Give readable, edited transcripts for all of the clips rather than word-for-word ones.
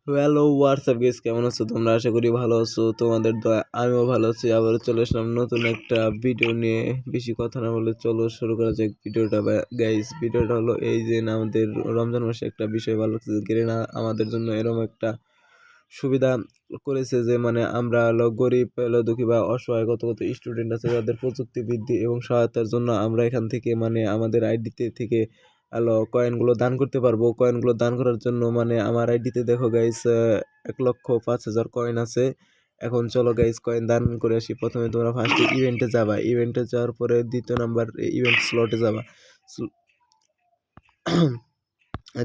Hello WhatsApp guys, কেমন আছো তোমরা? আশা করি ভালো আছো। তোমাদের দয়া আমিও ভালো আছি। আবারও চলে আসলাম নতুন একটা ভিডিও নিয়ে। বেশি কথা না বলে চলো শুরু করা যাক ভিডিওটা। গাইস, ভিডিওটা হলো এই যে আমাদের রমজান মাসে একটা বিষয় ভালো লাগছে যে না আমাদের জন্য এরকম একটা সুবিধা করেছে যে আমরা হলো গরিব হলো দুঃখী বা অসহায় কত কত স্টুডেন্ট আছে যাদের প্রযুক্তি বৃদ্ধি এবং সহায়তার জন্য আমরা এখান থেকে আমাদের আইডিতে থেকে হলো কয়েনগুলো দান করতে পারবো। কয়েনগুলো দান করার জন্য আমার আইডিতে দেখো গাইস 1,05,000 কয়েন আছে। এখন চলো গাইস কয়েন দান করে আসি। প্রথমে তোমরা ফার্স্টে ইভেন্টে যাবা, ইভেন্টে যাওয়ার পরে দ্বিতীয় নাম্বার ইভেন্ট স্লটে যাবা।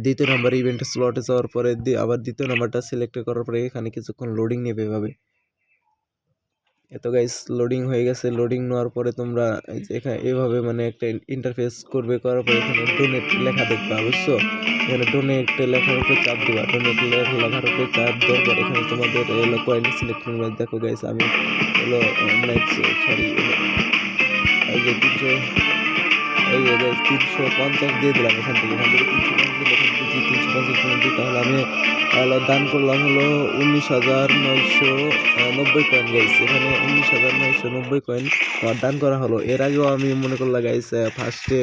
দ্বিতীয় নাম্বার ইভেন্টের স্লটে যাওয়ার পরে আবার দ্বিতীয় নাম্বারটা সিলেক্ট করার পরে এখানে কিছুক্ষণ লোডিং নেবে এভাবে। এত গাইস লোডিং হয়ে গেছে। লোডিং নেওয়ার পরে তোমরা এখানে এভাবে একটা ইন্টারফেস করবে। করার পরে এখানে ডোনেট লেখা দেখবা, বুঝছো? এখানে ডোনেট লেখার উপরে চাপ দিবা। ডোনেট লেখার উপরে চাপ দেওয়ার পর এখানে তোমাদের কয়েন সিলেক্ট করবে। দেখো গাইস আমি হলো সরি এই যে 350 দিয়ে দিলাম। এখান থেকে 350 দিই। তাহলে আমি দান করলাম হলো 19,990 কয়েন গাইস। এখানে 19,990 কয়েন আমার দান করা হলো। এর আগেও আমি মনে করলাম গাইস ফার্স্টে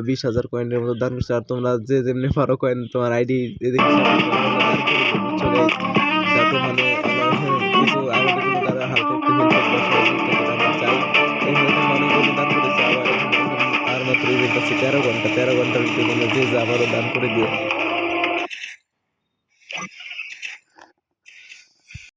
20,000 কয়েনের মতো দান করছি। আর তোমরা যে যেমনি পারো কয়েন তোমার আইডি দান করে বুঝছো গাইস, যাতে কিছু আমাদের জন্য তারা হালকা একটু হেল্প করবে, সহযোগিতা করতে আমরা চাই। এখানে তোমরা অনেকগুলো দান করেছে। আবার এখানে আর মাত্র ইভেন্ট আছে 13 ঘন্টার ভিতরে তোমরা যে আবারও দান করে দিও।